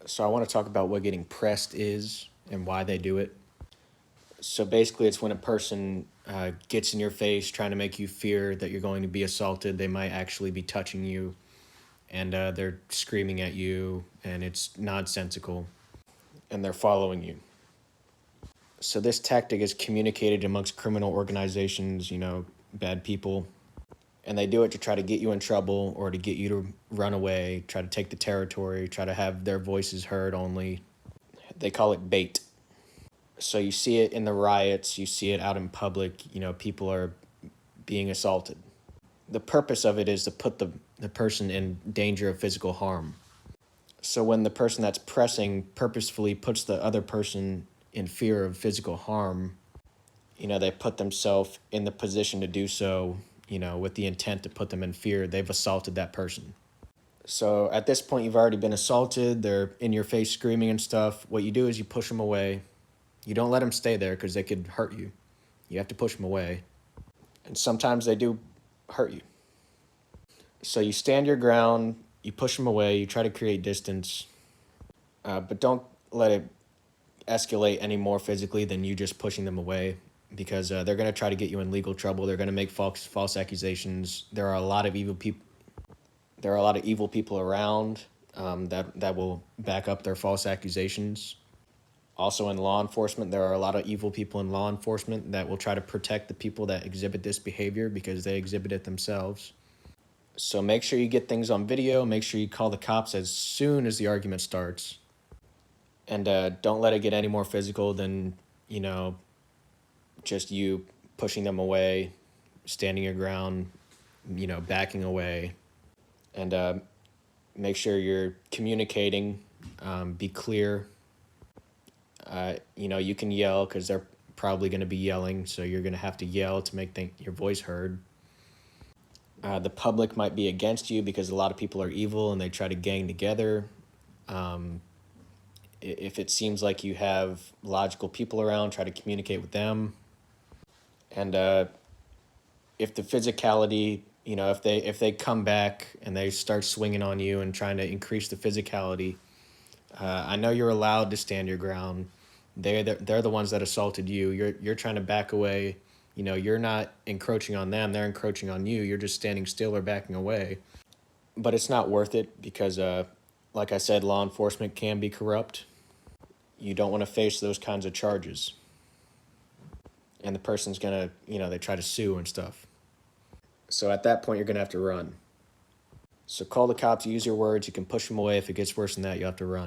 So I want to talk about what getting pressed is and why they do it. So basically, it's when a person gets in your face trying to make you fear that you're going to be assaulted. They might actually be touching you, and they're screaming at you, and it's nonsensical, and they're following you. So this tactic is communicated amongst criminal organizations, bad people, and they do it to try to get you in trouble or to get you to run away, try to take the territory, try to have their voices heard only. They call it bait. So you see it in the riots, you see it out in public, people are being assaulted. The purpose of it is to put the person in danger of physical harm. So when the person that's pressing purposefully puts the other person in fear of physical harm, they put themselves in the position to do so, with the intent to put them in fear. They've assaulted that person. So at this point, you've already been assaulted. They're in your face screaming and stuff. What you do is you push them away. You don't let them stay there because they could hurt you. You have to push them away. And sometimes they do hurt you. So you stand your ground, you push them away, you try to create distance, but don't let it escalate any more physically than you just pushing them away, because they're going to try to get you in legal trouble. They're going to make false accusations. There are a lot of evil people. There are a lot of evil people around that will back up their false accusations. Also in law enforcement, there are a lot of evil people in law enforcement that will try to protect the people that exhibit this behavior because they exhibit it themselves. So make sure you get things on video. Make sure you call the cops as soon as the argument starts. And don't let it get any more physical than, just you pushing them away, standing your ground, backing away. And make sure you're communicating, be clear. You can yell because they're probably going to be yelling, so you're going to have to yell to make your voice heard. The public might be against you because a lot of people are evil and they try to gang together. If it seems like you have logical people around, try to communicate with them. And if the physicality, if they come back and they start swinging on you and trying to increase the physicality, I know you're allowed to stand your ground. They're the ones that assaulted you. You're trying to back away. You're not encroaching on them. They're encroaching on you. You're just standing still or backing away. But it's not worth it because, like I said, law enforcement can be corrupt. You don't want to face those kinds of charges. And the person's going to, they try to sue and stuff. So at that point, you're going to have to run. So call the cops, use your words. You can push them away. If it gets worse than that, you have to run.